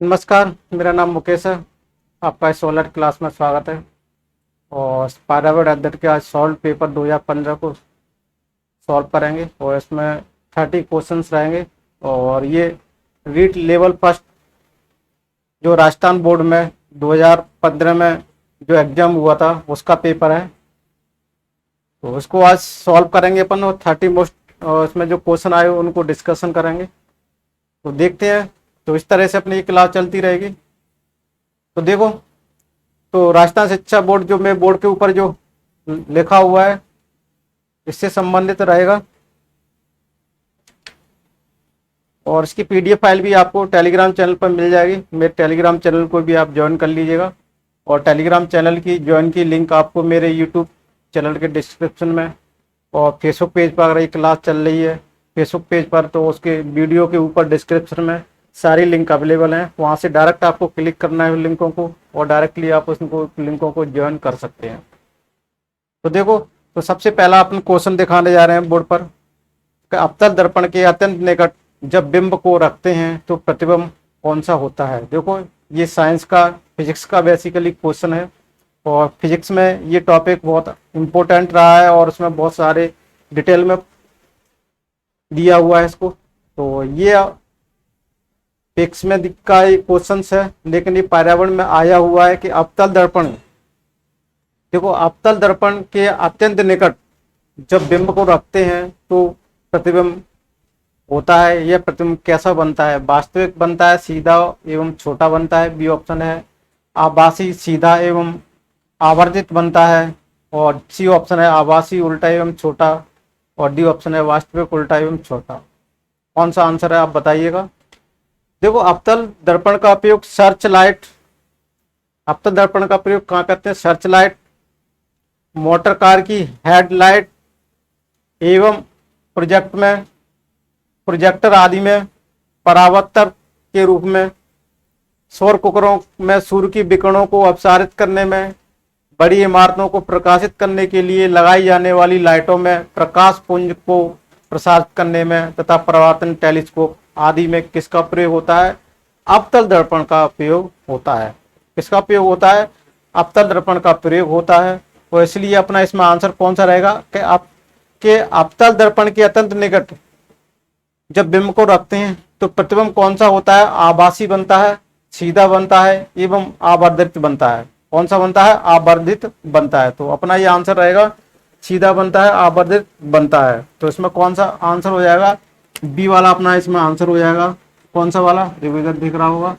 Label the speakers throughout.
Speaker 1: नमस्कार, मेरा नाम मुकेश है। आपका इस सोलर क्लास में स्वागत है। और पायरामिड अध्ययन के आज सॉल्व पेपर 2015 को सॉल्व करेंगे और इसमें 30 क्वेश्चंस रहेंगे। और ये रीट लेवल फर्स्ट जो राजस्थान बोर्ड में 2015 में जो एग्जाम हुआ था उसका पेपर है, तो उसको आज सॉल्व करेंगे अपन। और 30 मोस्ट और इसमें जो क्वेश्चन आए उनको डिस्कशन करेंगे। तो देखते हैं। तो इस तरह से अपनी ये क्लास चलती रहेगी। तो देखो, तो राजस्थान शिक्षा बोर्ड जो में बोर्ड के ऊपर जो लिखा हुआ है इससे संबंधित रहेगा। और इसकी पीडीएफ फाइल भी आपको टेलीग्राम चैनल पर मिल जाएगी। मेरे टेलीग्राम चैनल को भी आप ज्वाइन कर लीजिएगा। और टेलीग्राम चैनल की ज्वाइन की लिंक आपको मेरे यूट्यूब चैनल के डिस्क्रिप्शन में और फेसबुक पेज पर अगर ये क्लास चल रही है फेसबुक पेज पर तो उसके वीडियो के ऊपर डिस्क्रिप्शन में सारी लिंक अवेलेबल हैं। वहाँ से डायरेक्ट आपको क्लिक करना है लिंकों को और डायरेक्टली आप उसको लिंकों को ज्वाइन कर सकते हैं। तो देखो, तो सबसे पहला अपन क्वेश्चन दिखाने जा रहे हैं बोर्ड पर। अवतल दर्पण के अत्यंत निकट जब बिंब को रखते हैं तो प्रतिबिंब कौन सा होता है। देखो, ये साइंस का फिजिक्स का बेसिकली क्वेश्चन है। और फिजिक्स में ये टॉपिक बहुत इम्पोर्टेंट रहा है और उसमें बहुत सारे डिटेल में दिया हुआ है इसको। तो ये फिजिक्स में का क्वेश्चन है, लेकिन ये पर्यावरण में आया हुआ है कि अवतल दर्पण, देखो अवतल दर्पण के अत्यंत निकट जब बिंब को रखते हैं तो प्रतिबिंब होता है। यह प्रतिबिंब कैसा बनता है, वास्तविक बनता है, सीधा एवं छोटा बनता है, बी ऑप्शन है। आभासी, सीधा एवं आवर्धित बनता है। और सी ऑप्शन है आभासी, उल्टा एवं छोटा। और डी ऑप्शन है वास्तविक, उल्टा एवं छोटा। कौन सा आंसर है आप बताइएगा। देखो, अवतल दर्पण का उपयोग सर्च लाइट, अवतल दर्पण का प्रयोग कहाँ करते हैं, सर्च लाइट, मोटर कार की हेडलाइट एवं प्रोजेक्टर आदि में, परावर्तक के रूप में, सौर कुकरों में सूर्य की विकिरणों को अपसारित करने में, बड़ी इमारतों को प्रकाशित करने के लिए लगाई जाने वाली लाइटों में, प्रकाश पुंज को प्रसारित करने में तथा परावर्तन टेलीस्कोप आदि में किसका प्रयोग होता है, अवतल दर्पण का उपयोग होता है। किसका उपयोग होता है, अवतल दर्पण का प्रयोग होता है। तो इसलिए अपना इसमें आंसर कौन सा रहेगा कि आपके अवतल दर्पण के अत्यंत निकट जब बिंब को रखते हैं तो प्रतिबिंब कौन सा होता है, आभासी बनता है, सीधा बनता है एवं आवर्धित बनता है। कौन सा बनता है, आवर्धित बनता है। तो अपना ये आंसर रहेगा सीधा बनता है, आवर्धित बनता है। तो इसमें कौन सा आंसर हो जाएगा, बी वाला अपना इसमें आंसर हो जाएगा। कौन सा वाला, रिवीजन दिख रहा होगा,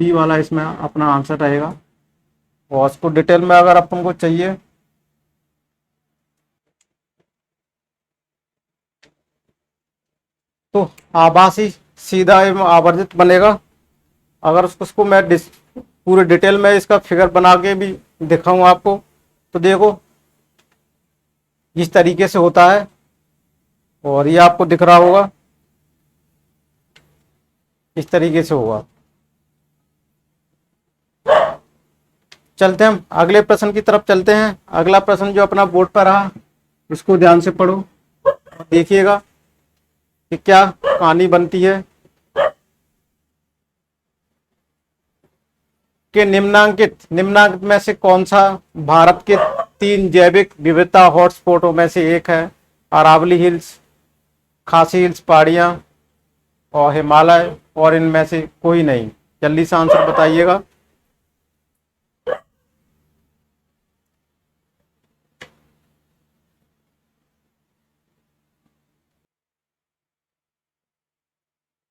Speaker 1: बी वाला इसमें अपना आंसर रहेगा। और उसको डिटेल में अगर अपन को चाहिए तो आभासी, सीधा एवं आवर्धित बनेगा। अगर उसको मैं पूरे डिटेल में इसका फिगर बना के भी दिखाऊं आपको तो देखो इस तरीके से होता है। और ये आपको दिख रहा होगा, इस तरीके से होगा। चलते हैं हम अगले प्रश्न की तरफ चलते हैं। अगला प्रश्न जो अपना बोर्ड पर रहा उसको ध्यान से पढ़ो और देखिएगा कि क्या कहानी बनती है। कि निम्नांकित में से कौन सा भारत के 3 जैविक विविधता हॉटस्पॉटों में से एक है। अरावली हिल्स, खासी हिल्स पहाड़ियां और हिमालय, और इनमें से कोई नहीं। जल्दी से आंसर बताइएगा।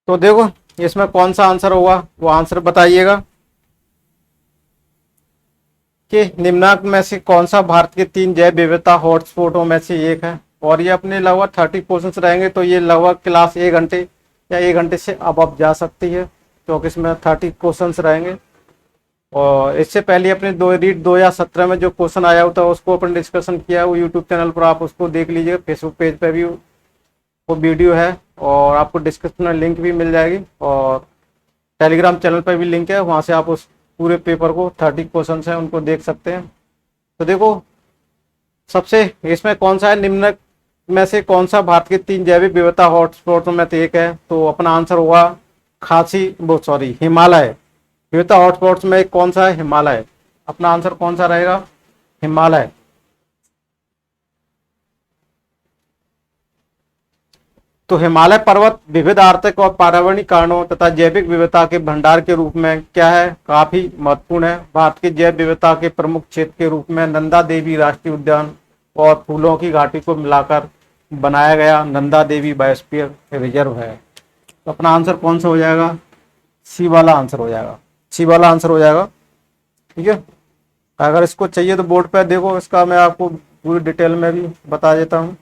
Speaker 1: तो देखो, इसमें कौन सा आंसर होगा वो आंसर बताइएगा कि निम्नांक में से कौन सा भारत के 3 जैव विविधता हॉटस्पॉटों में से एक है। और ये अपने लगभग 30 क्वेश्चन रहेंगे, तो ये लगभग क्लास 1 घंटे या 1 घंटे से अब जा सकती है, क्योंकि इसमें 30 क्वेश्चन रहेंगे। और इससे पहले अपने रीट 2017 में जो क्वेश्चन आया होता है उसको अपन डिस्कशन किया है, वो यूट्यूब चैनल पर आप उसको देख लीजिए। फेसबुक पेज पर भी वो वीडियो है और आपको डिस्क्रिप्शन में लिंक भी मिल जाएगी। और टेलीग्राम चैनल पर भी लिंक है, वहाँ से आप उस पूरे पेपर को 30 क्वेश्चन हैं उनको देख सकते हैं। तो देखो, सबसे इसमें कौन सा है, निम्न में से कौन सा भारत के 3 जैविक विविधता हॉटस्पॉट में से एक है। तो अपना आंसर होगा खासी वो सॉरी हिमालय, विविधता हॉटस्पॉट्स में कौन सा है? हिमालय। अपना आंसर कौन सा रहेगा? हिमालय। तो हिमालय पर्वत विविध आर्थिक और पर्यावरणीय कारणों तथा जैविक विविधता के भंडार के रूप में क्या है? काफी महत्वपूर्ण है। भारत की जैव विविधता के प्रमुख क्षेत्र के रूप में नंदा देवी राष्ट्रीय उद्यान और फूलों की घाटी को मिलाकर बनाया गया नंदा देवी बायोस्फीयर रिजर्व है। तो अपना आंसर कौन सा हो जाएगा? सी वाला आंसर हो जाएगा, सी वाला आंसर हो जाएगा। ठीक है, अगर इसको चाहिए तो बोर्ड पर देखो, इसका मैं आपको पूरी डिटेल में भी बता देता हूँ।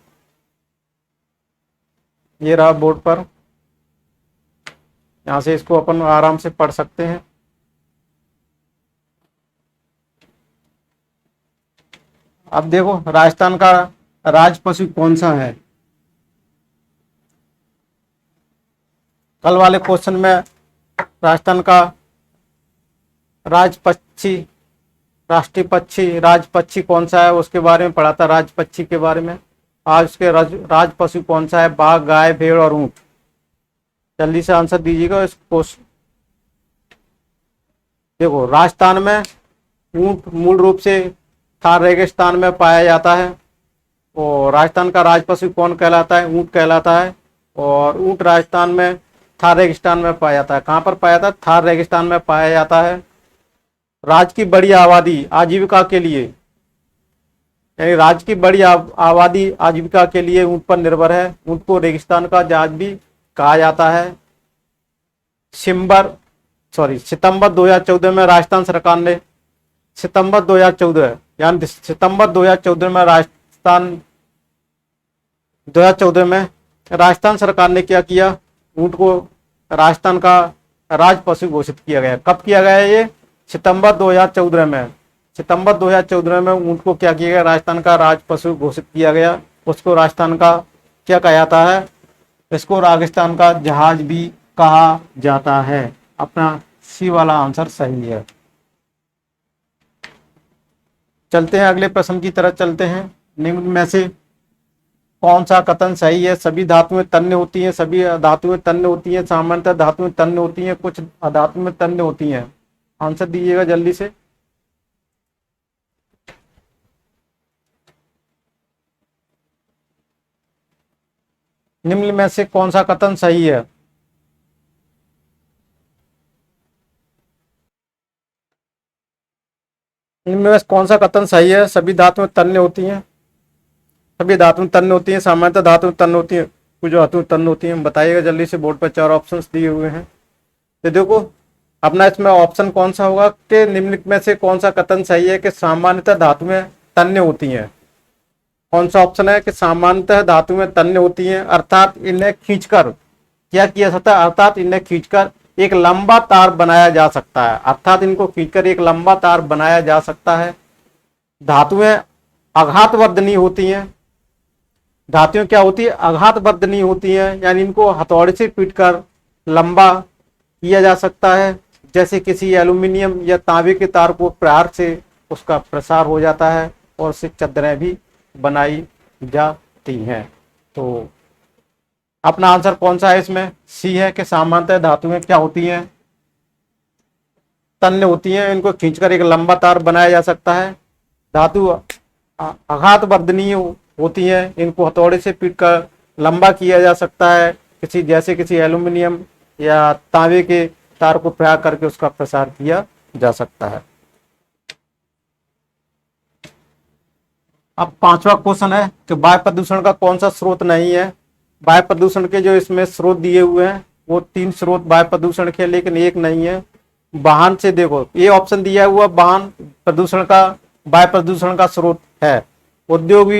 Speaker 1: ये रहा बोर्ड पर, यहाँ से इसको अपन आराम से पढ़ सकते हैं। अब देखो, राजस्थान का राज पशु कौन सा है? कल वाले क्वेश्चन में राजस्थान का राज पक्षी, राष्ट्रीय पक्षी, राज पक्षी कौन सा है उसके बारे में पढ़ा था, राज पक्षी के बारे में। आज उसके राज पशु कौन सा है? बाघ, गाय, भेड़ और ऊंट। जल्दी से आंसर दीजिएगा इस क्वेश्चन। देखो, राजस्थान में ऊंट मूल रूप से थार रेगिस्तान में पाया जाता है, और राजस्थान का राज पशु कौन कहलाता है? ऊंट कहलाता है। और ऊंट राजस्थान में थार रेगिस्तान में पाया जाता है। कहाँ पर पाया जाता है? थार रेगिस्तान में पाया जाता है। राज्य की बड़ी आबादी आजीविका के लिए, यानी राज्य की बड़ी आबादी आजीविका के लिए ऊंट पर निर्भर है। ऊंट को रेगिस्तान का जहाज भी कहा जाता है। सितंबर 2014 में राजस्थान सरकार ने सितंबर 2014 में राजस्थान सरकार ने क्या किया? ऊंट को राजस्थान का राज पशु घोषित किया गया। कब किया गया ये? सितंबर 2014 में। सितंबर 2014 में ऊंट को क्या किया गया? राजस्थान का राज पशु घोषित किया गया। उसको राजस्थान का क्या कहा जाता है? इसको राजस्थान का जहाज भी कहा जाता है। अपना सी वाला आंसर सही है। चलते हैं अगले प्रश्न की तरफ चलते हैं। निम्न में से कौन सा कथन सही है? सभी धातुएं तन्य होती हैं, सभी धातुएं तन्य होती हैं, सामान्यतः धातुएं तन्य होती हैं, कुछ अधातुएं तन्य होती हैं। आंसर दीजिएगा जल्दी से। निम्न में से कौन सा कथन सही है? निम्न में कौन सा कथन सही है? सभी धातुएं तन्य होती हैं, सभी धातुएं तन्य होती हैं, सामान्यतः धातुएं तन्य होती हैं, कुछ धातुएं तन्य होती हैं। बताइएगा जल्दी से। बोर्ड पर 4 ऑप्शंस दिए हुए हैं, तो देखो अपना इसमें ऑप्शन कौन सा होगा कि निम्न में से कौन सा कथन सही है कि सामान्यतः धातुएं तन्य होती हैं? कौन सा ऑप्शन है कि सामान्यतः धातुएं तन्य होती हैं, अर्थात इन्हें खींचकर क्या किया सकता है? अर्थात इन्हें खींचकर एक लंबा तार बनाया जा सकता है। अर्थात इनको खींचकर एक लंबा तार बनाया जा सकता है। धातुएं आघातवर्धनी होती हैं। धातुएं क्या होती है? आघातवर्धनी होती हैं, यानी इनको हथौड़े से पीटकर लंबा किया जा सकता है। जैसे किसी एल्यूमिनियम या तांबे के तार को प्रहार से उसका प्रसार हो जाता है और उससे चादरें भी बनाई जाती हैं। तो अपना आंसर कौन सा है इसमें? सी है कि सामान्यतः धातुएं क्या होती हैं? तन्य होती हैं, इनको खींचकर एक लंबा तार बनाया जा सकता है। धातु आघातवर्धनीय होती हैं, इनको हथौड़े से पीटकर लंबा किया जा सकता है, किसी एल्यूमिनियम या तांबे के तार को प्रहार करके उसका प्रसार किया जा सकता है। अब 5वां क्वेश्चन है कि वायु प्रदूषण का कौन सा स्रोत नहीं है? वायु प्रदूषण के जो इसमें स्रोत दिए हुए हैं वो 3 स्रोत वायु प्रदूषण के, लेकिन एक नहीं है। वाहन से, देखो ये ऑप्शन दिया हुआ वाहन प्रदूषण का, वायु प्रदूषण का स्रोत है। उद्योग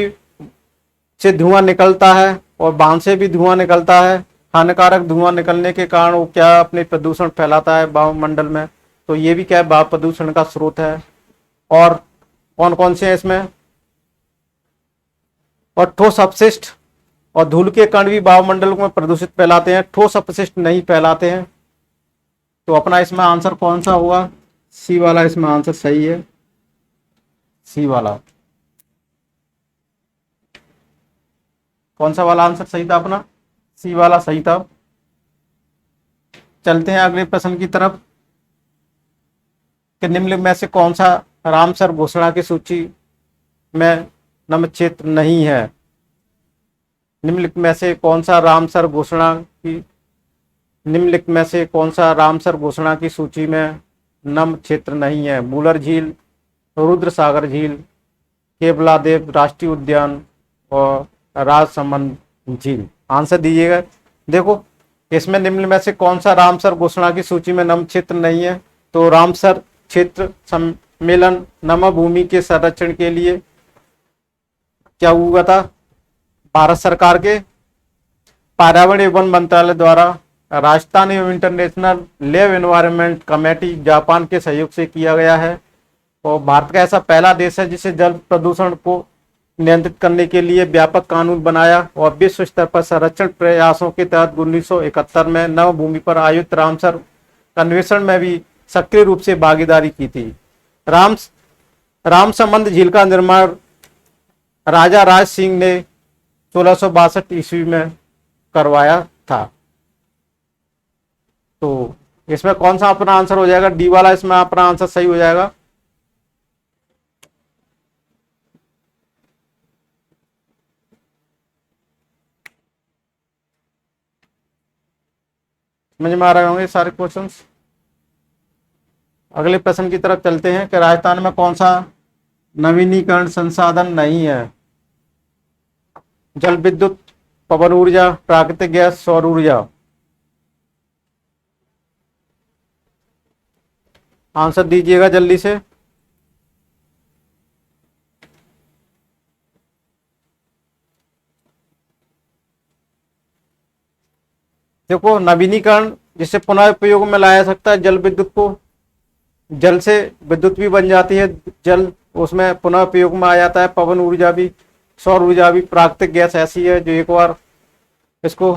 Speaker 1: से धुआं निकलता है और वाहन से भी धुआं निकलता है। हानिकारक धुआं निकलने के कारण वो क्या अपने प्रदूषण फैलाता है वायुमंडल में, तो ये भी क्या है? वायु प्रदूषण का स्रोत है। और कौन कौन से हैं इसमें? और ठोस अपशिष्ट और धूल के कण भी वायुमंडल में प्रदूषित फैलाते हैं, ठोस अपशिष्ट नहीं फैलाते हैं। तो अपना इसमें आंसर कौन सा होगा? सी वाला इसमें आंसर सही है, सी वाला। कौन सा वाला आंसर सही था अपना? सी वाला सही था। चलते हैं अगले प्रश्न की तरफ कि निम्नलिखित में से कौन सा रामसर घोषणा की सूची में नम क्षेत्र नहीं है। निम्नलिखित में से कौन सा रामसर घोषणा की निम्नलिखित में से कौन सा रामसर घोषणा की सूची में नम क्षेत्र नहीं है। बूलर झील, रुद्र सागर झील, केवलादेव राष्ट्रीय उद्यान और राजसमंद झील। आंसर दीजिएगा। देखो इसमें निम्न में से कौन सा रामसर घोषणा की सूची में नम क्षेत्र नहीं है। तो रामसर क्षेत्र सम्मेलन नम भूमि के संरक्षण के लिए क्या हुआ था, भारत सरकार के पर्यावरण एवं वन मंत्रालय द्वारा राजस्थान एवं इंटरनेशनल लेव एनवायरनमेंट कमेटी जापान के सहयोग से किया गया है। और भारत का ऐसा पहला देश है जिसे जल प्रदूषण को नियंत्रित करने के लिए व्यापक कानून बनाया और विश्व स्तर पर संरक्षण प्रयासों के तहत 1971 में नव भूमि पर आयोजित रामसर कन्वेंशन में भी सक्रिय रूप से भागीदारी की थी। रामसमंद झील का निर्माण राजा राज सिंह ने 1662 ईस्वी में करवाया था। तो इसमें कौन सा अपना आंसर हो जाएगा, डी वाला इसमें अपना आंसर सही हो जाएगा। समझ में आ रहे होंगे सारे क्वेश्चंस। अगले प्रश्न की तरफ चलते हैं कि राजस्थान में कौन सा नवीनीकरण संसाधन नहीं है। जल विद्युत, पवन ऊर्जा, प्राकृतिक गैस, सौर ऊर्जा। आंसर दीजिएगा जल्दी से। देखो नवीनीकरण जिससे पुनः उपयोग में लाया जा सकता है जल विद्युत को, जल से विद्युत भी बन जाती है, जल उसमें पुनः उपयोग में आ जाता है। पवन ऊर्जा भी, सौर ऊर्जा भी, प्राकृतिक गैस ऐसी है जो एक बार इसको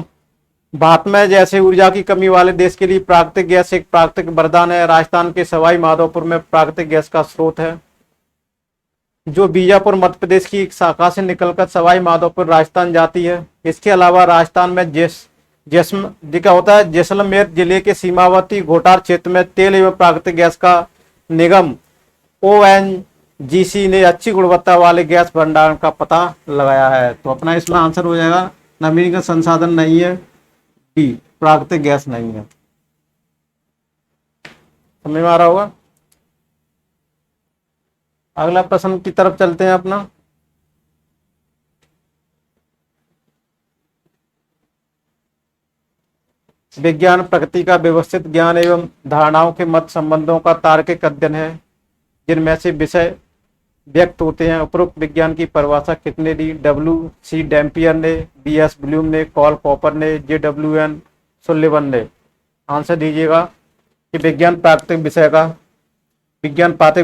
Speaker 1: भारत में जैसे ऊर्जा की कमी वाले देश के लिए प्राकृतिक गैस एक प्राकृतिक वरदान है। राजस्थान के सवाई माधोपुर में प्राकृतिक गैस का स्रोत है जो बीजापुर मध्य प्रदेश की एक शाखा से निकलकर सवाई माधोपुर राजस्थान जाती है। इसके अलावा राजस्थान में क्या होता है, जैसलमेर जिले के सीमावर्ती घोटार क्षेत्र में तेल एवं प्राकृतिक गैस का निगम ONGC ने अच्छी गुणवत्ता वाले गैस भंडारण का पता लगाया है। तो अपना इसमें आंसर हो जाएगा नवीनीकरण संसाधन नहीं है, डी प्राकृतिक गैस नहीं है। समझ में आ रहा होगा। अगला प्रश्न की तरफ चलते हैं अपना। विज्ञान प्रकृति का व्यवस्थित ज्ञान एवं धारणाओं के मत संबंधों का तार्किक अध्ययन है जिनमें से विषय व्यक्त होते हैं। उपरोक्त विज्ञान की परिभाषा किसने दी। WC डैम्पियर ने, BS ब्लूम ने, कॉल पॉपर ने, JWN सुलिवन ने। आंसर दीजिएगा कि विज्ञान प्राकृतिक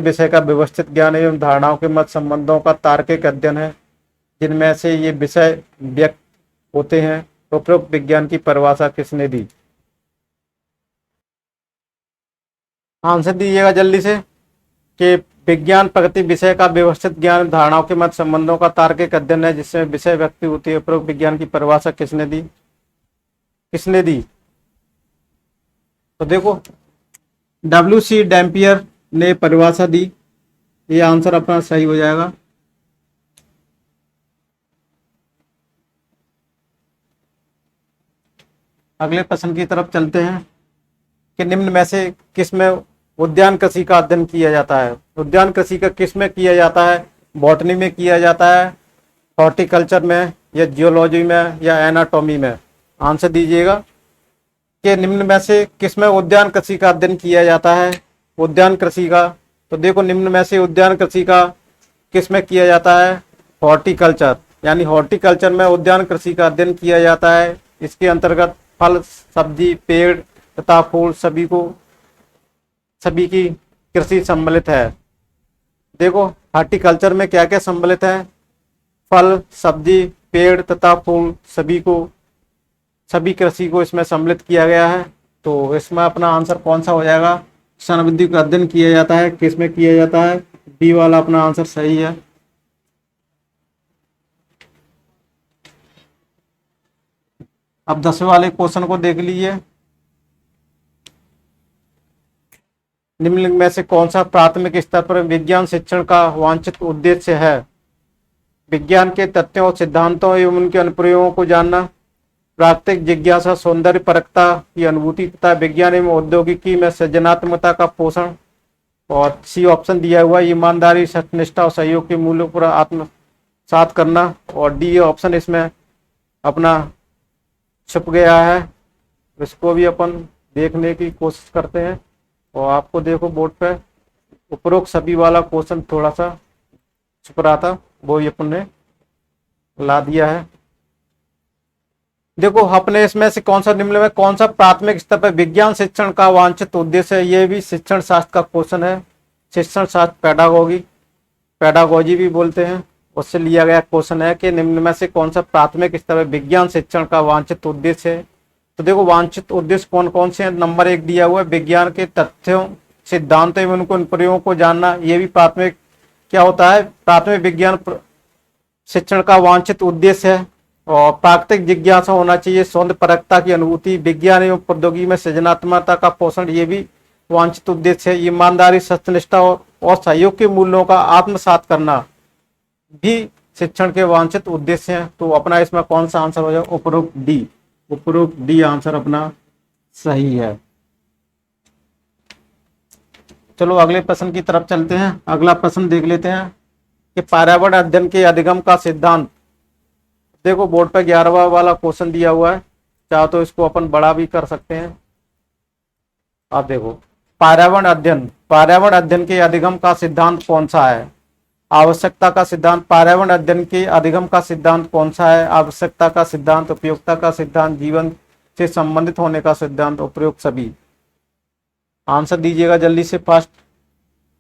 Speaker 1: विषय का व्यवस्थित ज्ञान एवं धारणाओं के मत संबंधों का तार्किक अध्ययन है जिनमें से ये विषय व्यक्त होते हैं। उपरोक्त विज्ञान की परिभाषा किसने दी। आंसर दीजिएगा जल्दी से कि विज्ञान प्रकृति विषय का व्यवस्थित ज्ञान धारणाओं के मत संबंधों का तार्किक अध्ययन है जिसमें विषय व्यक्ति होती है। उपरोक्त विज्ञान की परिभाषा किसने दी। तो देखो WC डैम्पियर ने परिभाषा दी, ये आंसर अपना सही हो जाएगा। अगले प्रश्न की तरफ चलते हैं कि निम्न में से किसमें उद्यान कृषि का अध्ययन किया जाता है। उद्यान कृषि का किसमें किया जाता है, बॉटनी में किया जाता है, हॉर्टिकल्चर में, या जियोलॉजी में, या एनाटॉमी में। आंसर दीजिएगा कि निम्न में से किसमें उद्यान कृषि का अध्ययन किया जाता है। उद्यान कृषि का, तो देखो निम्न में से उद्यान कृषि का किसमें किया जाता है, हॉर्टिकल्चर, यानी हॉर्टिकल्चर में उद्यान कृषि का अध्ययन किया जाता है। इसके अंतर्गत फल, सब्जी, पेड़ तथा फूल सभी की कृषि सम्मिलित है। देखो हॉर्टिकल्चर में क्या क्या सम्मिलित है, फल, सब्जी, पेड़ तथा फूल सभी कृषि को इसमें सम्मिलित किया गया है। तो इसमें अपना आंसर कौन सा हो जाएगा, किसान वृद्धि का अध्ययन किया जाता है, किसमें किया जाता है, बी वाला अपना आंसर सही है। अब 10वें वाले क्वेश्चन को देख लीजिए। निम्नलिखित में से कौन सा प्राथमिक स्तर पर विज्ञान शिक्षण का वांछित उद्देश्य है? विज्ञान के तथ्यों और सिद्धांतों एवं उनके अनुप्रयोगों को जानना, प्राकृतिक जिज्ञासा, सौंदर्य परकता की अनुभूति तथा विज्ञान एवं औद्योगिकी में सृजनात्मकता का पोषण। और सी ऑप्शन दिया हुआ ईमानदारी, सत्यनिष्ठा और सहयोग के मूल्यों पर आत्मसात करना। और डी ऑप्शन इसमें अपना छुप गया है, इसको भी अपन देखने की कोशिश करते हैं। और आपको देखो बोर्ड पे उपरोक्त सभी वाला क्वेश्चन थोड़ा सा छुप रहा था, वो ही अपन ने ला दिया है। देखो अपने इसमें से कौन सा निम्न में कौन सा प्राथमिक स्तर पर विज्ञान शिक्षण का वांछित उद्देश्य है? ये भी शिक्षण शास्त्र का क्वेश्चन है। शिक्षण शास्त्र पैडागोजी भी बोलते हैं, उससे लिया गया क्वेश्चन है कि निम्न में से कौन सा प्राथमिक स्तर पर विज्ञान शिक्षण का वांछित उद्देश्य है। तो देखो वांछित उद्देश्य कौन कौन से हैं। नंबर 1 दिया हुआ है विज्ञान के तथ्यों, सिद्धांत एवं उनको अनुप्रयोगों को जानना। ये भी प्राथमिक क्या होता है, प्राथमिक विज्ञान शिक्षण का वांछित उद्देश्य है। और प्राकृतिक जिज्ञासा होना चाहिए, सौंदर्य परकता की अनुभूति, विज्ञान एवं प्रौद्योगिकी में सृजनात्मकता का पोषण, ये भी वांछित उद्देश्य है। ईमानदारी, सत्यनिष्ठा और सहयोग के मूल्यों का आत्मसात करना भी शिक्षण के वांछित उद्देश्य हैं। तो अपना इसमें कौन सा आंसर हो जाए? उपरोक्त डी आंसर अपना सही है। चलो अगले प्रश्न की तरफ चलते हैं। अगला प्रश्न देख लेते हैं कि पर्यावरण अध्ययन के अधिगम का सिद्धांत। देखो बोर्ड पे 11वां वाला क्वेश्चन दिया हुआ है, चाहो तो इसको अपन बड़ा भी कर सकते हैं। आप देखो पर्यावरण अध्ययन के अधिगम का सिद्धांत कौन सा है? आवश्यकता का सिद्धांत। पर्यावरण अध्ययन के अधिगम का सिद्धांत कौन सा है? आवश्यकता का सिद्धांत, उपयोगिता का सिद्धांत, जीवन से संबंधित होने का सिद्धांत, उपरोक्त सभी। आंसर दीजिएगा जल्दी से, फास्ट।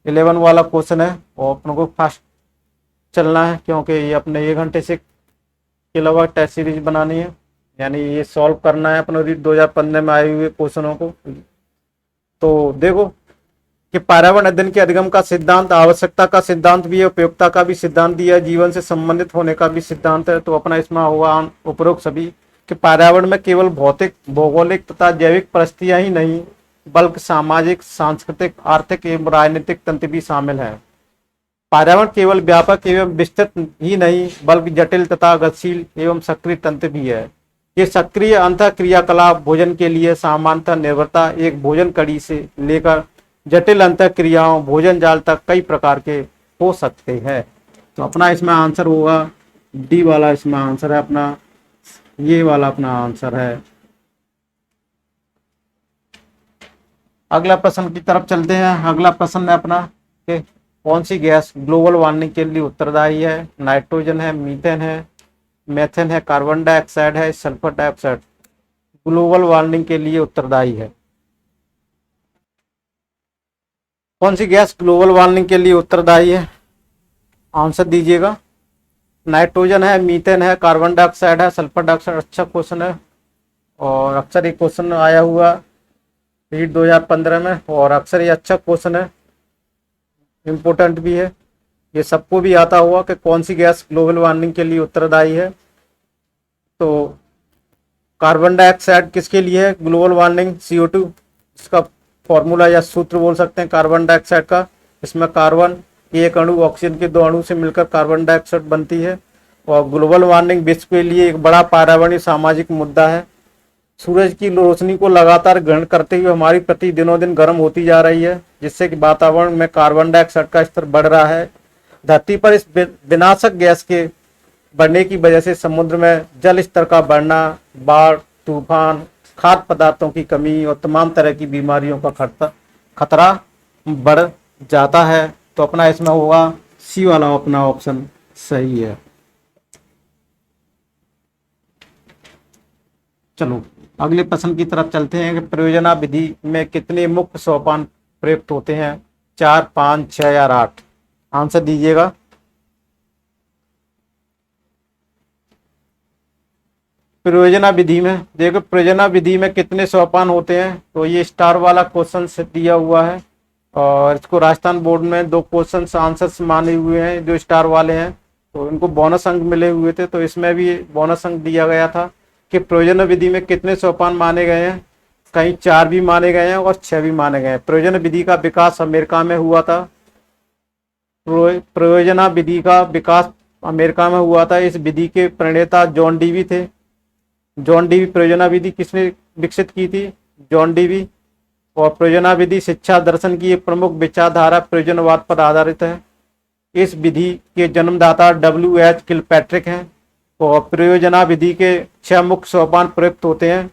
Speaker 1: 11 वाला क्वेश्चन है और अपन को फास्ट चलना है क्योंकि ये अपने 1 घंटे से के अलावा टेस्ट सीरीज बनानी है, यानी ये सॉल्व करना है अपने 2015 में आए हुए क्वेश्चनों को। तो देखो कि पर्यावरण अध्ययन के अधिगम का सिद्धांत आवश्यकता का सिद्धांत भी है, उपयोगिता का भी सिद्धांत दिया है, जीवन से संबंधित होने का भी सिद्धांत है। तो अपना इसमें होगा उपरोक्त सभी कि पर्यावरण में केवल भौतिक, भौगोलिक तथा जैविक परिस्थितियां ही नहीं बल्कि सामाजिक, सांस्कृतिक, आर्थिक एवं राजनीतिक तंत्र भी शामिल है। पर्यावरण केवल व्यापक एवं विस्तृत ही नहीं बल्कि जटिल तथा गतिशील एवं सक्रिय तंत्र भी है। ये सक्रिय अंतः क्रियाकलाप भोजन के लिए सामान्यतः निर्भरता एक भोजन कड़ी से लेकर जटिल अंतः क्रियाओं भोजन जाल तक कई प्रकार के हो सकते हैं। तो अपना इसमें आंसर होगा डी वाला, इसमें आंसर है अपना, ये वाला अपना आंसर है। अगला प्रश्न की तरफ चलते हैं। अगला प्रश्न है अपना कि कौन सी गैस ग्लोबल वार्मिंग के लिए उत्तरदायी है? नाइट्रोजन है, मीथेन है, मेथेन है, कार्बन डाइऑक्साइड है, सल्फर डाइऑक्साइड ग्लोबल वार्मिंग के लिए उत्तरदायी है। कौन सी गैस ग्लोबल वार्मिंग के लिए उत्तरदायी है? आंसर दीजिएगा। नाइट्रोजन है, मीथेन है, कार्बन डाइऑक्साइड है, सल्फर डाइऑक्साइड। अच्छा क्वेश्चन है और अक्सर ये क्वेश्चन आया हुआ रीट 2015 में, और अक्सर ये अच्छा क्वेश्चन है, इम्पोर्टेंट भी है, ये सबको भी आता हुआ कि कौन सी गैस ग्लोबल वार्मिंग के लिए उत्तरदायी है। तो कार्बन डाइऑक्साइड किसके लिए है ग्लोबल वार्मिंग? CO2, इसका फॉर्मूला या सूत्र बोल सकते हैं कार्बन डाइऑक्साइड का। इसमें कार्बन एक अणु ऑक्सीजन के 2 अणु से मिलकर कार्बन डाइऑक्साइड बनती है। और ग्लोबल वार्मिंग विश्व के लिए एक बड़ा पर्यावरणीय सामाजिक मुद्दा है। सूरज की रोशनी को लगातार ग्रहण करते हुए हमारी पृथ्वी दिनों दिन गर्म होती जा रही है, जिससे कि वातावरण में कार्बन डाइऑक्साइड का स्तर बढ़ रहा है। धरती पर इस विनाशक गैस के बढ़ने की वजह से समुद्र में जल स्तर का बढ़ना, बाढ़, तूफान, खाद्य पदार्थों की कमी और तमाम तरह की बीमारियों का खतरा बढ़ जाता है। तो अपना इसमें होगा सी वाला अपना ऑप्शन सही है। चलो अगले प्रश्न की तरफ चलते हैं कि परियोजना विधि में कितने मुख्य सोपान प्रयुक्त होते हैं? 4, 5, 6 या 8? आंसर दीजिएगा। परियोजना विधि में देखो परियोजना विधि में कितने सोपान होते हैं? तो ये स्टार वाला क्वेश्चन दिया हुआ है और इसको राजस्थान बोर्ड में 2 क्वेश्चन आंसर्स माने हुए हैं जो स्टार वाले हैं, तो इनको बोनस अंक मिले हुए थे। तो इसमें भी बोनस अंक दिया गया था कि परियोजना विधि में कितने सोपान माने गए हैं। कहीं 4 भी माने गए हैं और 6 भी माने गए हैं। प्रयोजन विधि का विकास अमेरिका में हुआ था। प्रयोजना विधि का विकास अमेरिका में हुआ था। इस विधि के प्रणेता जॉन डीवी थे। जॉन डीवी प्रयोजना विधि किसने विकसित की थी? John Dewey. और प्रयोजना विधि शिक्षा दर्शन की एक प्रमुख विचारधारा प्रयोजनवाद पर आधारित है। इस विधि के जन्मदाता W.H. किलपैट्रिक हैं। और प्रयोजना विधि के 6 मुख्य सोपान प्रयुक्त होते हैं।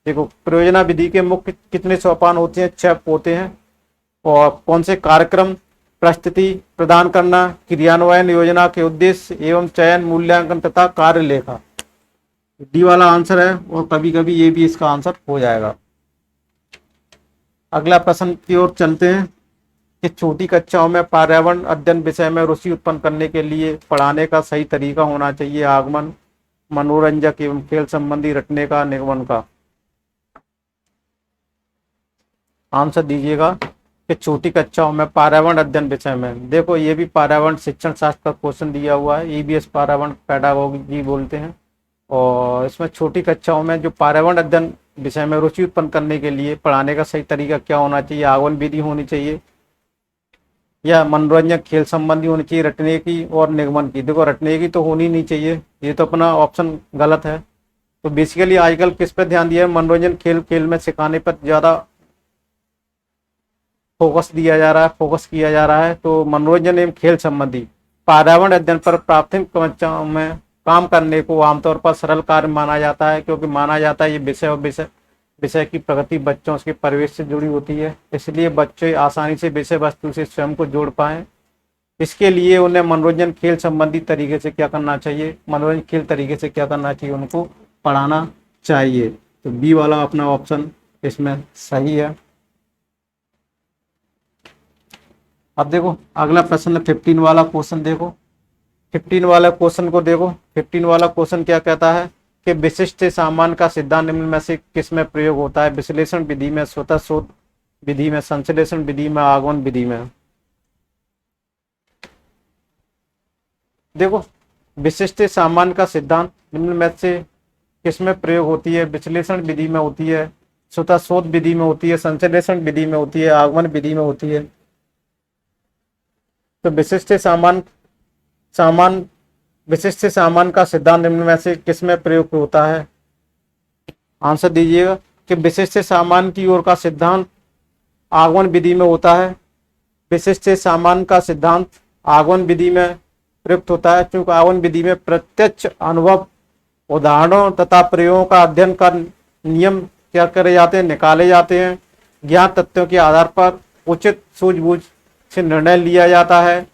Speaker 1: देखो, प्रयोजना विधि के मुख्य कितने सोपान होते हैं? 6 होते हैं। और कौन से कार्यक्रम प्रस्तुति प्रदान करना, क्रियान्वयन, योजना के उद्देश्य एवं चयन, मूल्यांकन तथा कार्यलेखा। डी वाला आंसर है। और कभी कभी ये भी इसका आंसर हो जाएगा। अगला प्रश्न की ओर चलते हैं कि छोटी कक्षाओं में पर्यावरण अध्ययन विषय में रुचि उत्पन्न करने के लिए पढ़ाने का सही तरीका होना चाहिए। आगमन, मनोरंजक एवं खेल संबंधी रटने का, निगमन का। आंसर दीजिएगा कि छोटी कक्षाओं में पर्यावरण अध्ययन विषय में। देखो, ये भी पर्यावरण शिक्षण शास्त्र का क्वेश्चन दिया हुआ है। EBS पर्यावरण पेडागोजी बोलते हैं। और इसमें छोटी कक्षाओं में जो पर्यावरण अध्ययन विषय में रुचि उत्पन्न करने के लिए पढ़ाने का सही तरीका क्या होना चाहिए? आगमन विधि होनी चाहिए या मनोरंजक खेल संबंधी होनी चाहिए, रटने की और निगमन की। देखो, रटने की तो होनी नहीं चाहिए, ये तो अपना ऑप्शन गलत है। तो बेसिकली आजकल किस पर ध्यान दिया है? मनोरंजन खेल खेल में सिखाने पर ज़्यादा फोकस दिया जा रहा है, फोकस किया जा रहा है। तो मनोरंजन एवं खेल संबंधी पर्यावरण अध्ययन पर प्राथमिक कक्षाओं में काम करने को आमतौर पर सरल कार्य माना जाता है, क्योंकि माना जाता है ये विषय और विषय की प्रगति बच्चों के परिवेश से जुड़ी होती है। इसलिए बच्चे आसानी से विषय वस्तु से स्वयं को जोड़ पाएं। इसके लिए उन्हें मनोरंजन खेल संबंधी तरीके से क्या करना चाहिए? मनोरंजन खेल तरीके से क्या करना चाहिए? उनको पढ़ाना चाहिए। तो बी वाला अपना ऑप्शन इसमें सही है। अब देखो, अगला प्रश्न है 15 वाला क्वेश्चन। देखो 15 वाला क्वेश्चन को देखो। 15 वाला क्वेश्चन क्या कहता है कि विशिष्ट सामान्य का सिद्धांत निम्न में से किस में प्रयोग होता है? विश्लेषण विधि में, स्वतः शोध विधि में, संश्लेषण विधि में, आगमन विधि में। देखो, विशिष्ट सामान्य का सिद्धांत निम्न में से किस में प्रयोग होती है? विश्लेषण विधि में होती है, स्वतः शोध विधि में होती है, संश्लेषण विधि में होती है, आगमन विधि में होती है। तो विशिष्ट सामान्य का सिद्धांत निम्न में से किस में प्रयोग होता है? आंसर दीजिएगा कि विशिष्ट सामान्य की ओर का सिद्धांत आगमन विधि में होता है। विशिष्ट सामान्य का सिद्धांत आगमन विधि में प्रयुक्त होता है, क्योंकि आगमन विधि में प्रत्यक्ष अनुभव, उदाहरणों तथा प्रयोगों का अध्ययन कर नियम क्या करे जाते हैं? निकाले जाते हैं। ज्ञात तथ्यों के आधार पर उचित सूझबूझ से निर्णय लिया जाता है।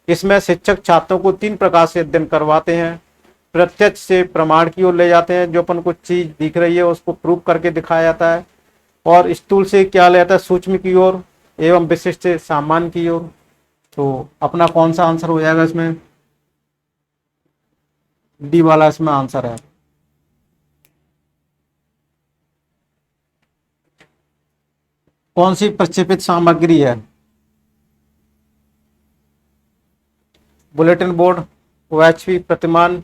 Speaker 1: इसमें शिक्षक छात्रों को 3 प्रकार से अध्ययन करवाते हैं। प्रत्यक्ष से प्रमाण की ओर ले जाते हैं, जो अपन को चीज दिख रही है उसको प्रूव करके दिखाया जाता है। और स्थूल से क्या ले जाता है? सूक्ष्म की ओर, एवं विशिष्ट से सामान्य की ओर। तो अपना कौन सा आंसर हो जाएगा इसमें? डी वाला इसमें आंसर है। कौन सी प्रक्षेपित सामग्री है? बुलेटिन बोर्ड, OHP, प्रतिमान,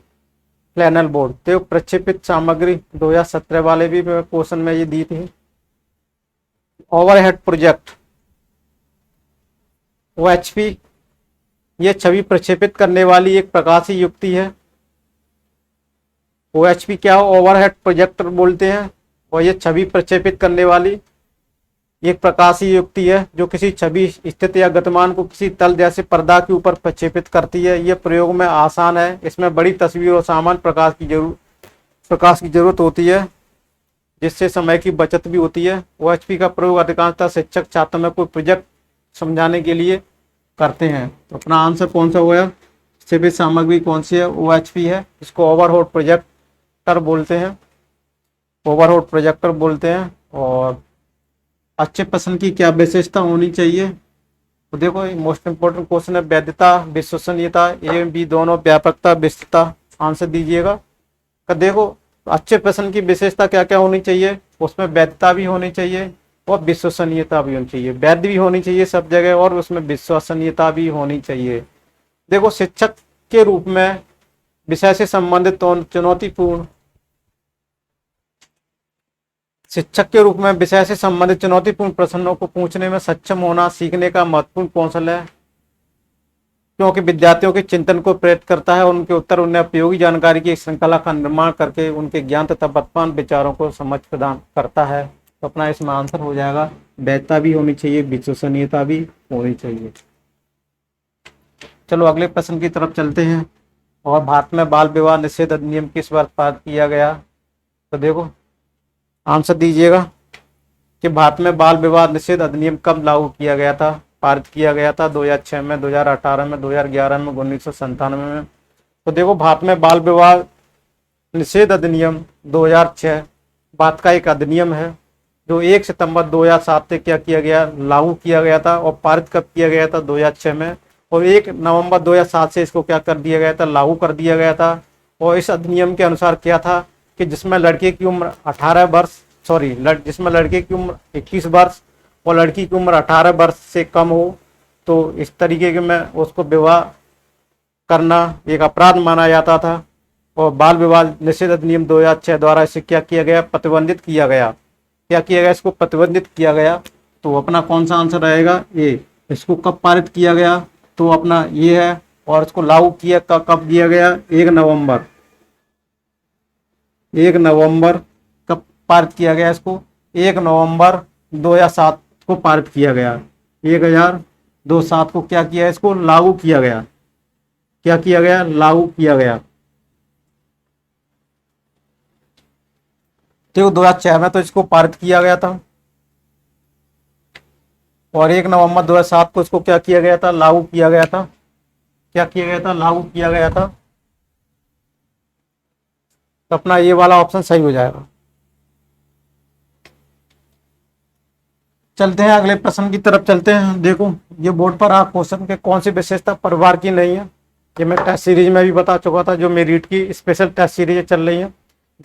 Speaker 1: फ्लैनल बोर्ड। तो प्रक्षेपित सामग्री 2017 वाले भी क्वेश्चन में ये दी थी। ओवरहेड प्रोजेक्ट, OHP, ये छवि प्रक्षेपित करने वाली एक प्रकाशीय युक्ति है। OHP क्या हो? ओवरहेड प्रोजेक्टर बोलते हैं। और ये छवि प्रक्षेपित करने वाली एक प्रकाशीय युक्ति है, जो किसी छवि, स्थिति या गतिमान को किसी तल जैसे पर्दा के ऊपर प्रक्षेपित करती है। ये प्रयोग में आसान है। इसमें बड़ी तस्वीर और सामान्य प्रकाश की जरूरत होती है, जिससे समय की बचत भी होती है। OHP का प्रयोग अधिकांशतः शिक्षक छात्रों में कोई प्रोजेक्ट समझाने के लिए करते हैं। तो अपना आंसर कौन सा हुआ? प्रक्षेपित सामग्री कौन सी है? OHP है। इसको ओवरहेड प्रोजेक्टर बोलते हैं, ओवरहेड प्रोजेक्टर बोलते हैं। और अच्छे प्रश्न की क्या विशेषता होनी चाहिए? तो देखो, मोस्ट इंपोर्टेंट क्वेश्चन है। वैधता, विश्वसनीयता, ए बी दोनों, व्यापकता, विस्तृतता। आंसर दीजिएगा। तो देखो, अच्छे प्रश्न की विशेषता क्या क्या होनी चाहिए? उसमें वैधता भी होनी चाहिए और विश्वसनीयता भी होनी चाहिए। वैध भी होनी चाहिए सब जगह, और उसमें विश्वसनीयता भी होनी चाहिए। देखो, शिक्षक के रूप में विषय से संबंधित चुनौतीपूर्ण शिक्षक के रूप में विषय से संबंधित चुनौतीपूर्ण प्रश्नों को पूछने में सक्षम होना सीखने का महत्वपूर्ण कौशल है, क्योंकि विद्यार्थियों के चिंतन को प्रेरित करता है। उनके उत्तर उन्हें उपयोगी जानकारी की एक श्रृंखला का निर्माण करके उनके ज्ञान तथा वर्तमान विचारों को समझ प्रदान करता है। तो अपना इसमें आंसर हो जाएगा वैधता भी होनी चाहिए, विश्वसनीयता भी होनी चाहिए। चलो अगले प्रश्न की तरफ चलते हैं। और भारत में बाल विवाह निषेध अधिनियम किस वर्ष पारित किया गया? तो देखो आंसर दीजिएगा कि भारत में बाल विवाह निषेध अधिनियम कब लागू किया गया था, पारित किया गया था? 2006 में, 2018 में, 2011 में, 1997 में। तो देखो भारत में बाल विवाह निषेध अधिनियम 2006 भारत का एक अधिनियम है जो 1 सितंबर 2007 से क्या किया गया, लागू किया गया था। और पारित कब किया गया था? 2006 में। और 1 नवंबर 2007 से इसको क्या कर दिया गया था, लागू कर दिया गया था। और इस अधिनियम के अनुसार क्या था कि जिसमें लड़के की उम्र 18 वर्ष जिसमें लड़के की उम्र 21 वर्ष और लड़की की उम्र 18 वर्ष से कम हो, तो इस तरीके के में उसको विवाह करना एक अपराध माना जाता था। और बाल विवाह निषेध अधिनियम 2006 द्वारा इसे क्या किया गया, प्रतिबंधित किया गया। क्या किया गया, इसको प्रतिबंधित किया गया। तो अपना कौन सा आंसर रहेगा? ये। इसको कब पारित किया गया? तो अपना ये है। और इसको लागू किया कब किया गया? 1 नवंबर। 1 नवंबर कब पारित किया गया इसको? 1 नवंबर 2007 को पारित किया गया। 1027 को क्या किया, इसको लागू किया गया। क्या किया गया? लागू किया गया। तो 2006 में तो इसको पारित किया गया था और 1 नवंबर 2007 को इसको क्या किया गया था, लागू किया गया था। क्या किया गया था? लागू किया गया था। तो अपना ये वाला ऑप्शन सही हो जाएगा। चलते हैं अगले प्रश्न की तरफ चलते हैं। देखो ये बोर्ड पर क्वेश्चन के कौन सी विशेषता परिवार की नहीं है, ये मैं टेस्ट सीरीज में भी बता चुका था। जो मेरिट की स्पेशल टेस्ट सीरीज चल रही है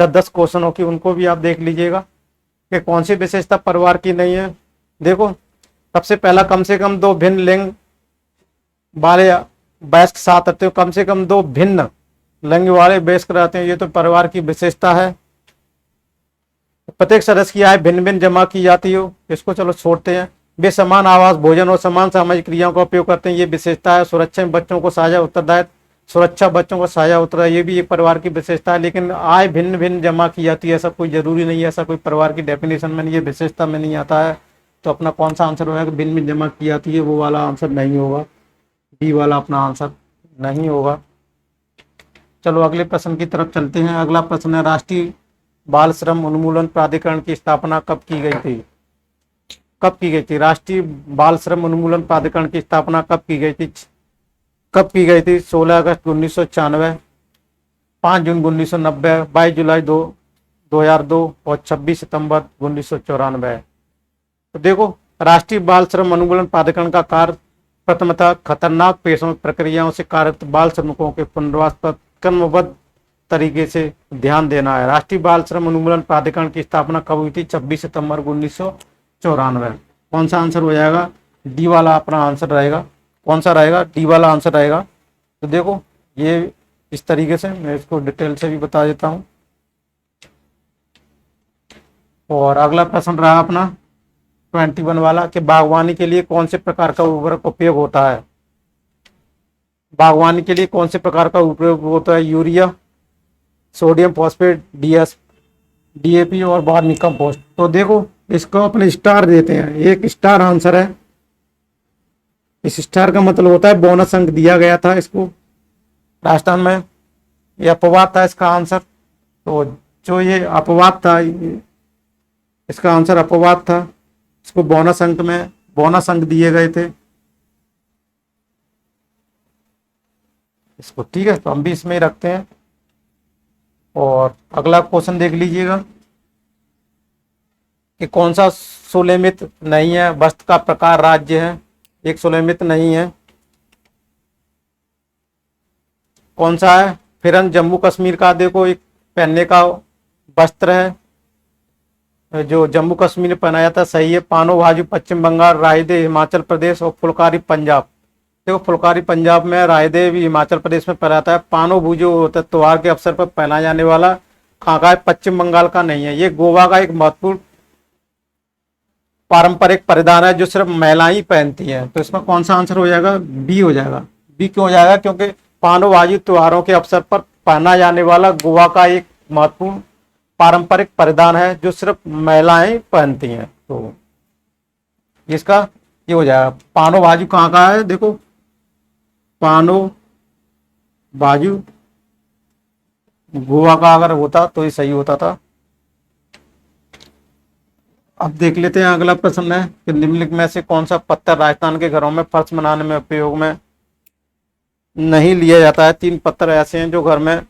Speaker 1: 10-10 क्वेश्चनों की, उनको भी आप देख लीजिएगा कि कौन सी विशेषता परिवार की नहीं है। देखो सबसे पहला, कम से कम 2 भिन्न लिंग वाले वयस्क साथ रहते हो। कम से कम 2 भिन्न लिंग वाले वयस्क रहते हैं, ये तो परिवार की विशेषता है। प्रत्येक सदस्य की आय भिन्न भिन्न जमा की जाती हो, इसको चलो छोड़ते हैं। वे समान आवास, भोजन और समान सामाजिक क्रियाओं का उपयोग करते हैं, ये विशेषता है। सुरक्षा में बच्चों को साझा उत्तरदायित्व, सुरक्षा बच्चों को साझा उत्तर, ये भी एक परिवार की विशेषता है। लेकिन आय भिन्न भिन्न जमा की जाती है, ऐसा कोई जरूरी नहीं है, ऐसा कोई परिवार की डेफिनेशन में नहीं है, विशेषता में नहीं आता है। तो अपना कौन सा आंसर होगा कि भिन्न भिन्न जमा की जाती है, वो वाला आंसर नहीं होगा, डी वाला अपना आंसर नहीं होगा। चलो अगले प्रश्न की तरफ चलते हैं। अगला प्रश्न है, राष्ट्रीय बाल श्रम उन्मूलन प्राधिकरण की स्थापना कब की गई थी? कब की गई थी? राष्ट्रीय बाल श्रम उन्मूलन प्राधिकरण की स्थापना कब की गई थी? कब की गई थी? 16 अगस्त 1996, 5 जून 1990, 22 जुलाई 2002 और 26 सितंबर 1994। तो देखो राष्ट्रीय बाल श्रम उन्मूलन प्राधिकरण का कार्य प्रथमतः खतरनाक पेशों प्रक्रियाओं से कार्यरत बाल श्रमिकों के पुनर्वास पर क्रमबद्ध तरीके से ध्यान देना है। राष्ट्रीय बाल श्रम उन्मूलन प्राधिकरण की स्थापना कब हुई थी? 26 सितंबर 1994। कौन सा आंसर हो जाएगा? डी वाला अपना आंसर रहेगा। कौन सा रहेगा? डी वाला आंसर रहेगा। तो देखो ये इस तरीके से मैं इसको डिटेल से भी बता देता हूँ। और अगला प्रश्न रहा अपना 21 वाला कि बागवानी के लिए कौन से प्रकार का उर्वरक उपयोग होता है? बागवानी के लिए कौन से प्रकार का उपयोग होता है? यूरिया, सोडियम फॉस्फेट, DAP और वर्मी कंपोस्ट। तो देखो इसको अपने स्टार देते हैं, एक स्टार आंसर है। इस स्टार का मतलब होता है बोनस अंक दिया गया था इसको राजस्थान में, ये अपवाद था इसका आंसर। तो जो ये अपवाद था, इसका आंसर अपवाद था, इसको बोनस अंक में बोनस अंक दिए गए थे इसको। ठीक है, तो हम भी इसमें ही रखते हैं। और अगला क्वेश्चन देख लीजिएगा कि कौन सा सुलेमित नहीं है, वस्त्र का प्रकार राज्य है, एक सुलेमित नहीं है। कौन सा है? फिरन जम्मू कश्मीर का देखो एक पहनने का वस्त्र है जो जम्मू कश्मीर में पहना जाता है, सही है। पानो बाजू पश्चिम बंगाल, रायदे हिमाचल प्रदेश और फुलकारी पंजाब। देखो फुलकारी पंजाब में, रायदे भी हिमाचल प्रदेश में पहनाता है। पानो भूजो होता है त्योहार के अवसर पर पहना जाने वाला, कहाँ का है? पश्चिम बंगाल का नहीं है, ये गोवा का एक महत्वपूर्ण पारंपरिक परिधान है जो सिर्फ महिलाएं ही पहनती हैं। तो इसमें कौन सा आंसर हो जाएगा? बी हो जाएगा। बी क्यों हो जाएगा? क्योंकि पानो त्योहारों के अवसर पर पहना जाने वाला गोवा का एक महत्वपूर्ण पारंपरिक परिधान है जो सिर्फ महिलाएं पहनती हैं। तो इसका ये हो जाएगा। पानो बाजू कहाँ का है? देखो, पानो बाजू गोवा का अगर होता तो ये सही होता था। अब देख लेते हैं अगला प्रश्न है कि निम्नलिखित में से कौन सा पत्थर राजस्थान के घरों में फर्श बनाने में उपयोग में नहीं लिया जाता है। 3 पत्थर ऐसे हैं जो घर में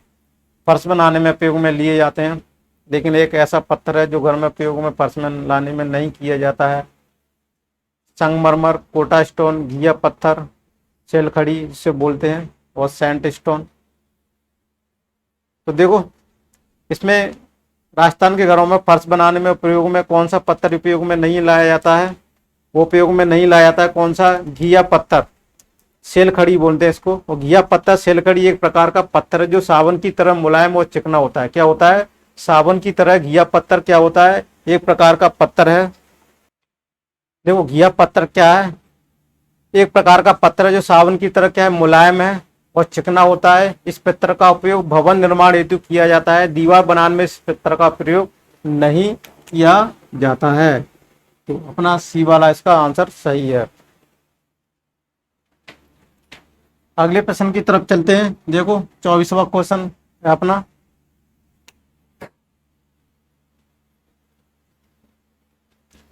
Speaker 1: फर्श बनाने में उपयोग में लिए जाते हैं, लेकिन एक ऐसा पत्थर है जो घर में उपयोग में फर्श में लाने में नहीं किया जाता है। संगमरमर, कोटा स्टोन, घिया पत्थर, सेलखड़ी जिसे बोलते हैं, और सैंड स्टोन। तो देखो, इसमें राजस्थान के घरों में फर्श बनाने में उपयोग में कौन सा पत्थर उपयोग में नहीं लाया जाता है? वो उपयोग में नहीं लाया जाता है कौन सा? घिया पत्थर, सेलखड़ी बोलते हैं इसको। और घिया पत्थर, सेलखड़ी एक प्रकार का पत्थर है जो सावन की तरह मुलायम और चिकना होता है। क्या होता है? सावन की तरह घिया पत्थर क्या होता है? एक प्रकार का पत्थर है। देखो, घिया पत्थर क्या है? एक प्रकार का पत्थर है जो सावन की तरह क्या है? मुलायम है और चिकना होता है। इस पत्थर का उपयोग भवन निर्माण हेतु किया जाता है। दीवार बनाने में इस पत्थर का प्रयोग नहीं किया जाता है। तो अपना सी वाला इसका आंसर सही है। अगले प्रश्न की तरफ चलते हैं। देखो, 24वां क्वेश्चन है अपना।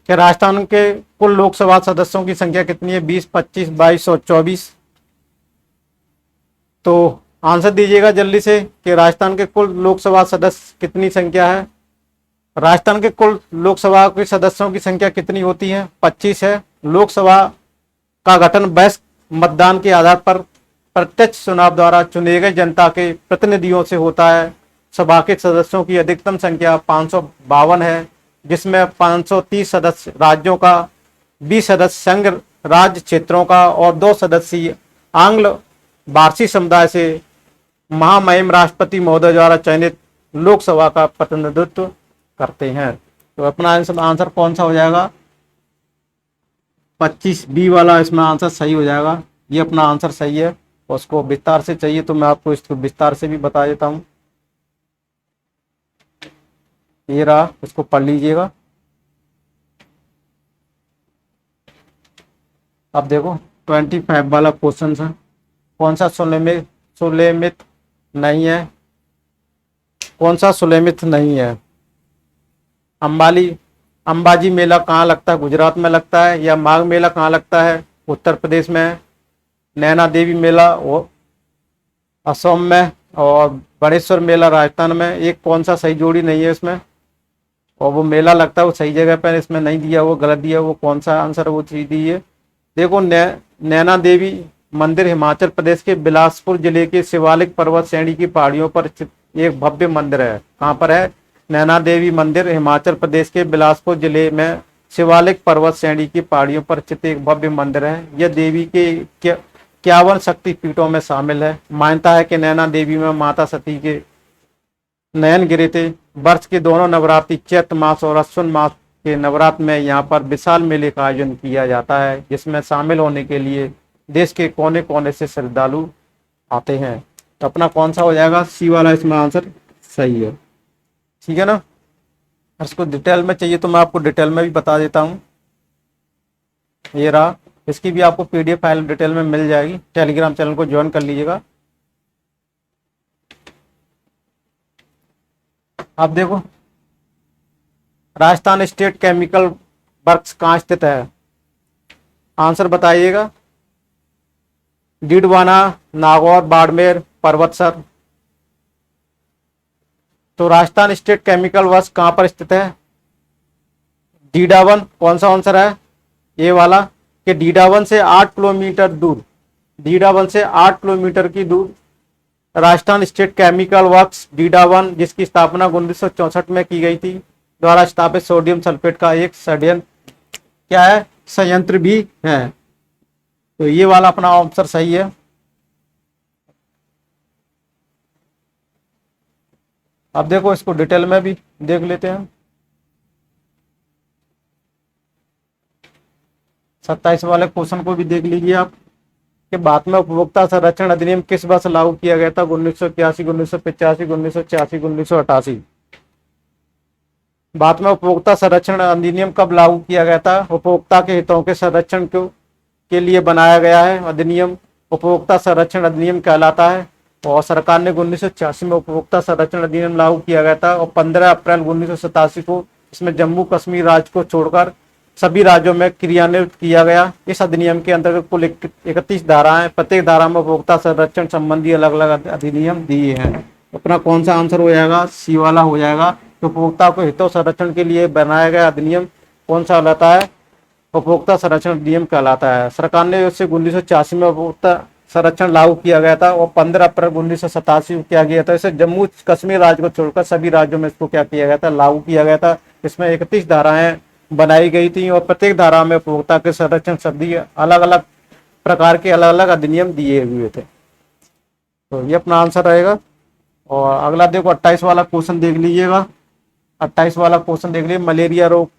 Speaker 1: कि राजस्थान के कुल लोकसभा सदस्यों की संख्या कितनी है? 20, 25, 22 और 24। तो आंसर दीजिएगा जल्दी से कि राजस्थान के कुल लोकसभा सदस्य कितनी संख्या है। राजस्थान के कुल लोकसभा के सदस्यों की संख्या कितनी होती है? 25 है। लोकसभा का गठन वयस्क मतदान के आधार पर प्रत्यक्ष चुनाव द्वारा चुने गए जनता के प्रतिनिधियों से होता है। सभा के सदस्यों की अधिकतम संख्या 552 है, जिसमें 530 सदस्य राज्यों का, 20 सदस्य संघ राज्य क्षेत्रों का और 2 सदस्यीय आंग्ल भारतीय समुदाय से महामहिम राष्ट्रपति महोदय द्वारा चयनित लोकसभा का प्रतिनिधित्व करते हैं। तो अपना आंसर कौन सा हो जाएगा? 25 बी वाला इसमें आंसर सही हो जाएगा। ये अपना आंसर सही है। उसको विस्तार से चाहिए तो मैं आपको इसको विस्तार से भी बता देता हूं। ये रहा, इसको पढ़ लीजिएगा। अब देखो, 25 वाला क्वेश्चन है। कौन सा सुलेमित नहीं है? कौन सा सुलेमित नहीं है? अंबाजी मेला कहाँ लगता है? गुजरात में लगता है। या माघ मेला कहाँ लगता है? उत्तर प्रदेश में है। नैना देवी मेला वो असम में, और बड़ेश्वर मेला राजस्थान में। एक कौन सा सही जोड़ी नहीं है इसमें? और वो मेला लगता है वो सही जगह पर इसमें नहीं दिया, वो गलत दिया। वो कौन सा आंसर वो चीज दी है? देखो, नैना देवी मंदिर हिमाचल प्रदेश के बिलासपुर जिले के शिवालिक पर्वत श्रेणी की पहाड़ियों पर स्थित एक भव्य मंदिर है। कहाँ पर है? नैना देवी मंदिर हिमाचल प्रदेश के बिलासपुर जिले में शिवालिक पर्वत श्रेणी की पहाड़ियों पर स्थित एक भव्य मंदिर है। यह देवी के 51 शक्तिपीठों में शामिल है। मान्यता है कि नैना देवी में माता सती के नयन गिरे थे। वर्ष के दोनों नवरात्रि चैत्र मास और अश्विन मास के नवरात्र में यहाँ पर विशाल मेले का आयोजन किया जाता है, जिसमें शामिल होने के लिए देश के कोने कोने से श्रद्धालु आते हैं। तो अपना कौन सा हो जाएगा? सी वाला इसमें आंसर सही है। ठीक है ना? इसको डिटेल में चाहिए तो मैं आपको डिटेल में भी बता देता हूँ। ये रहा, इसकी भी आपको पीडीएफ फाइल डिटेल में मिल जाएगी। टेलीग्राम चैनल को ज्वाइन कर लीजिएगा। अब देखो, राजस्थान स्टेट केमिकल वर्क्स कहाँ स्थित है? आंसर बताइएगा। डीडवाना, नागौर, बाड़मेर, पर्वतसर। तो राजस्थान स्टेट केमिकल वर्क्स कहाँ पर स्थित है? डीडावन। कौन सा आंसर है? ये वाला, कि डीडावन से 8 किलोमीटर दूर, डीडावन से 8 किलोमीटर की दूर राजस्थान स्टेट केमिकल वर्क्स डीडावन, जिसकी स्थापना 1964 में की गई थी, द्वारा स्थापित सोडियम सल्फेट का एक षड्यंत्र क्या है? संयंत्र भी है। तो ये वाला अपना आंसर सही है। अब देखो, इसको डिटेल में भी देख लेते हैं। 27 वाले क्वेश्चन को भी देख लीजिए आप कि भारत में उपभोक्ता संरक्षण अधिनियम किस वर्ष लागू किया गया था? 1981, 1985, 1986, 1988। भारत में उपभोक्ता संरक्षण अधिनियम कब लागू किया गया था? उपभोक्ता के हितों के संरक्षण के लिए बनाया गया है अधिनियम, उपभोक्ता संरक्षण अधिनियम कहलाता है। और सरकार ने 1986 में उपभोक्ता संरक्षण अधिनियम लागू किया गया था और 15 अप्रैल 1987 को इसमें जम्मू कश्मीर राज्य को छोड़कर सभी राज्यों में क्रियान्वित किया गया। इस अधिनियम के अंतर्गत कुल 31 धाराएं, प्रत्येक धारा में उपभोक्ता संरक्षण संबंधी अलग अलग अधिनियम दिए हैं। अपना कौन सा आंसर हो जाएगा? सी वाला हो जाएगा। तो उपभोक्ता को हितों संरक्षण के लिए बनाया गया अधिनियम कौन सा कहलाता है? उपभोक्ता संरक्षण अधिनियम कहलाता है। सरकार ने उससे 1986 में उपभोक्ता संरक्षण लागू किया गया था और 15 अप्रैल 1987 को किया गया था। इसे जम्मू कश्मीर राज्य को छोड़कर सभी राज्यों में इसको क्या किया गया था? लागू किया गया था। इसमें 31 धाराएं बनाई गई थी और प्रत्येक धारा में उपभोक्ता के संरक्षण संबंधी अलग अलग प्रकार के अलग अलग अधिनियम दिए हुए थे। तो ये अपना आंसर रहेगा। और अगला देखो 28 वाला क्वेश्चन देख लीजिएगा। 28 वाला क्वेश्चन देख लीजिए, मलेरिया रोग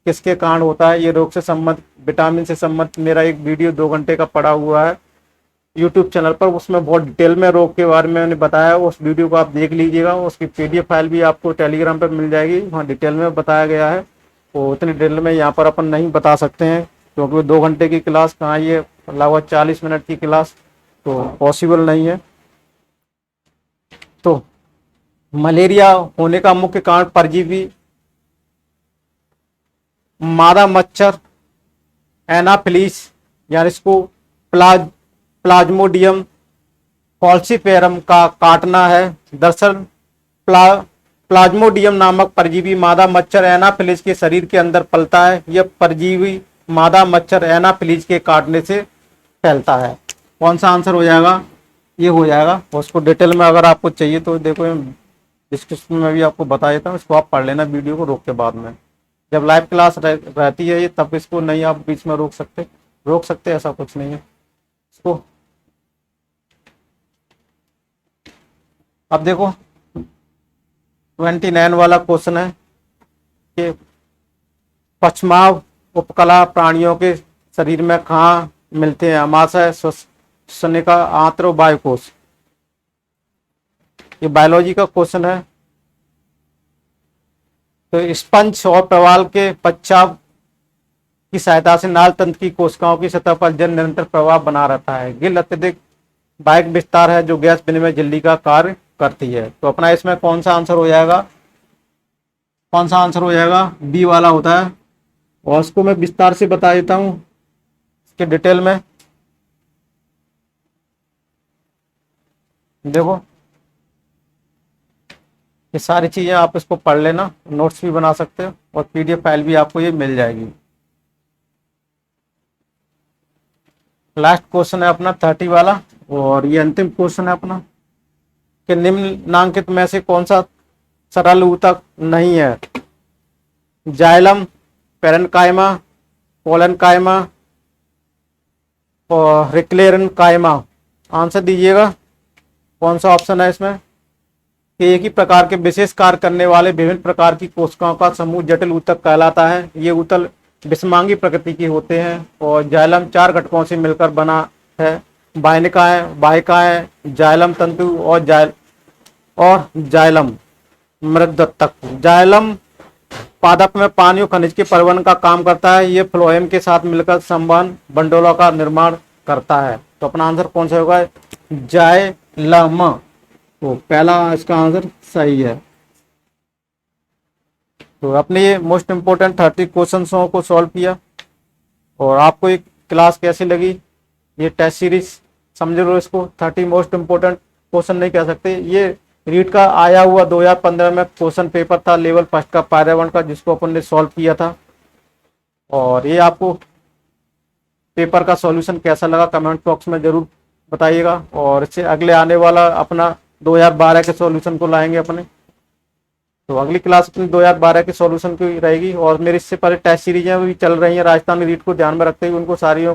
Speaker 1: किसके कारण होता है? ये रोग से संबंधित, विटामिन से संबंधित मेरा एक वीडियो 2 घंटे का पड़ा हुआ है यूट्यूब चैनल पर। उसमें बहुत डिटेल में रोग के बारे में मैंने बताया, उस वीडियो को आप देख लीजिएगा। उसकी PDF फाइल भी आपको टेलीग्राम पर मिल जाएगी, वहाँ डिटेल में बताया गया है। तो इतनी डिटेल में यहाँ पर अपन नहीं बता सकते हैं क्योंकि 2 घंटे की क्लास कहाँ, ये लगभग 40 मिनट की क्लास, तो पॉसिबल नहीं है। तो मलेरिया होने का मुख्य कारण परजीवी मादा मच्छर एनाफिलीज, यानी इसको प्लाज्मोडियम फॉल्सीफेरम का काटना है। दरअसल प्लाज्मोडियम नामक परजीवी मादा मच्छर एनाफिलीज के शरीर के अंदर पलता है। यह परजीवी मादा मच्छर एनाफिलीज के काटने से फैलता है। कौन सा आंसर हो जाएगा? ये हो जाएगा। उसको डिटेल में अगर आपको चाहिए तो देखो डिस्क्रिप्शन में भी आपको बता देता हूँ, इसको आप पढ़ लेना वीडियो को रोक के बाद में। जब लाइव क्लास रहती है ये, तब इसको नहीं आप बीच में रोक सकते ऐसा कुछ नहीं है इसको। अब देखो 29 वाला क्वेश्चन है कि पश्चाव उपकला प्राणियों के शरीर में कहाँ मिलते हैं? अमाशय, श्वसनिका, आंत्र, वायुकोश। ये बायोलॉजी का क्वेश्चन है। तो स्पंज और प्रवाल के पश्चाव की सहायता से नाल तंत्र की कोशिकाओं की सतह पर जल निरंतर प्रवाह बना रहता है। गिल अत्यधिक बाह्य विस्तार है जो गैस विनिमय झिल्ली का कार्य करती है। तो अपना इसमें कौन सा आंसर हो जाएगा? कौन सा आंसर हो जाएगा? बी वाला होता है। और उसको मैं विस्तार से बता देता हूँ इसके डिटेल में। देखो ये सारी चीजें आप इसको पढ़ लेना, नोट्स भी बना सकते हो और PDF फाइल भी आपको ये मिल जाएगी। लास्ट क्वेश्चन है अपना 30 वाला और ये अंतिम क्वेश्चन है अपना कि निम्नलिखित में से कौन सा सरल ऊतक नहीं है? जाइलम, पेरेन्काइमा, कोलेनकाइमा और रिक्लेरेनकाइमा। आंसर दीजिएगा कौन सा ऑप्शन है इसमें? कि एक ही प्रकार के विशेष कार्य करने वाले विभिन्न प्रकार की कोशिकाओं का समूह जटिल ऊतक कहलाता है। ये ऊतक विषमांगी प्रकृति के होते हैं और जाइलम 4 घटकों से मिलकर बना है। वाहिकाएं, जाइलम तंतु और जाइलम मृदत्तक। जाइलम पादप में पानी और खनिज के परिवहन का काम करता है। ये फ्लोएम के साथ मिलकर संवहन बंडलों का निर्माण करता है। तो अपना आंसर कौन सा होगा? जाइलम। तो पहला इसका आंसर सही है। तो अपने ये मोस्ट इम्पोर्टेंट 30 क्वेश्चंसों को सॉल्व किया। और आपको एक क्लास कैसी लगी? ये टेस्ट सीरीज समझ लो इसको। 30 मोस्ट इम्पोर्टेंट क्वेश्चन नहीं कह सकते, ये रीट का आया हुआ 2015 में क्वेश्चन पेपर था लेवल 1 का पायरा का, जिसको अपन ने सॉल्व किया था। और ये आपको पेपर का सॉल्यूशन कैसा लगा कमेंट बॉक्स में जरूर बताइएगा। और इससे अगले आने वाला अपना 2012 के सॉल्यूशन को लाएंगे अपने। तो अगली क्लास अपनी 2012 के सॉल्यूशन की रहेगी। और मेरे इससे पहले टेस्ट सीरीजें भी चल रही हैं राजस्थान रीट को ध्यान में रखते हुए, उनको सारी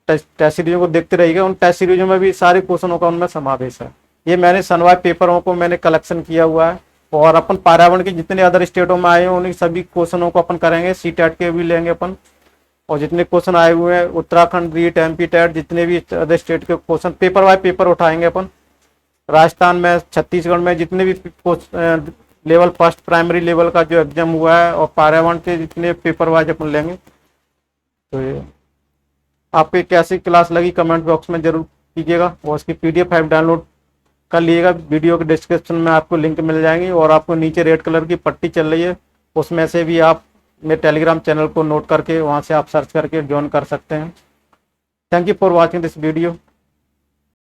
Speaker 1: टेस्ट सीरीजों को देखते रहिएगा। उन टेस्ट सीरीजों में भी सारे क्वेश्चनों का उनमें समावेश है। ये मैंने सनवाई पेपरों को मैंने कलेक्शन किया हुआ है। और अपन पर्यावरण के जितने अदर स्टेटों में आए हैं उन्हीं सभी क्वेश्चनों को अपन करेंगे। CTET के भी लेंगे अपन। और जितने क्वेश्चन आए हुए हैं उत्तराखंड रीट एमपी टेट जितने भी अदर स्टेट के क्वेश्चन पेपर बाय पेपर उठाएंगे अपन। राजस्थान में, छत्तीसगढ़ में जितने भी लेवल फर्स्ट प्राइमरी लेवल का जो एग्जाम हुआ है और पार्यावरण के जितने पेपर वाइज अपन लेंगे। तो ये आपको कैसी क्लास लगी कमेंट बॉक्स में जरूर कीजिएगा और उसकी PDF फाइल डाउनलोड कर लीजिएगा। वीडियो के डिस्क्रिप्शन में आपको लिंक मिल जाएंगी और आपको नीचे रेड कलर की पट्टी चल रही है, उसमें से भी आप मेरे टेलीग्राम चैनल को नोट करके वहाँ से आप सर्च करके ज्वाइन कर सकते हैं। Thank you for watching this video.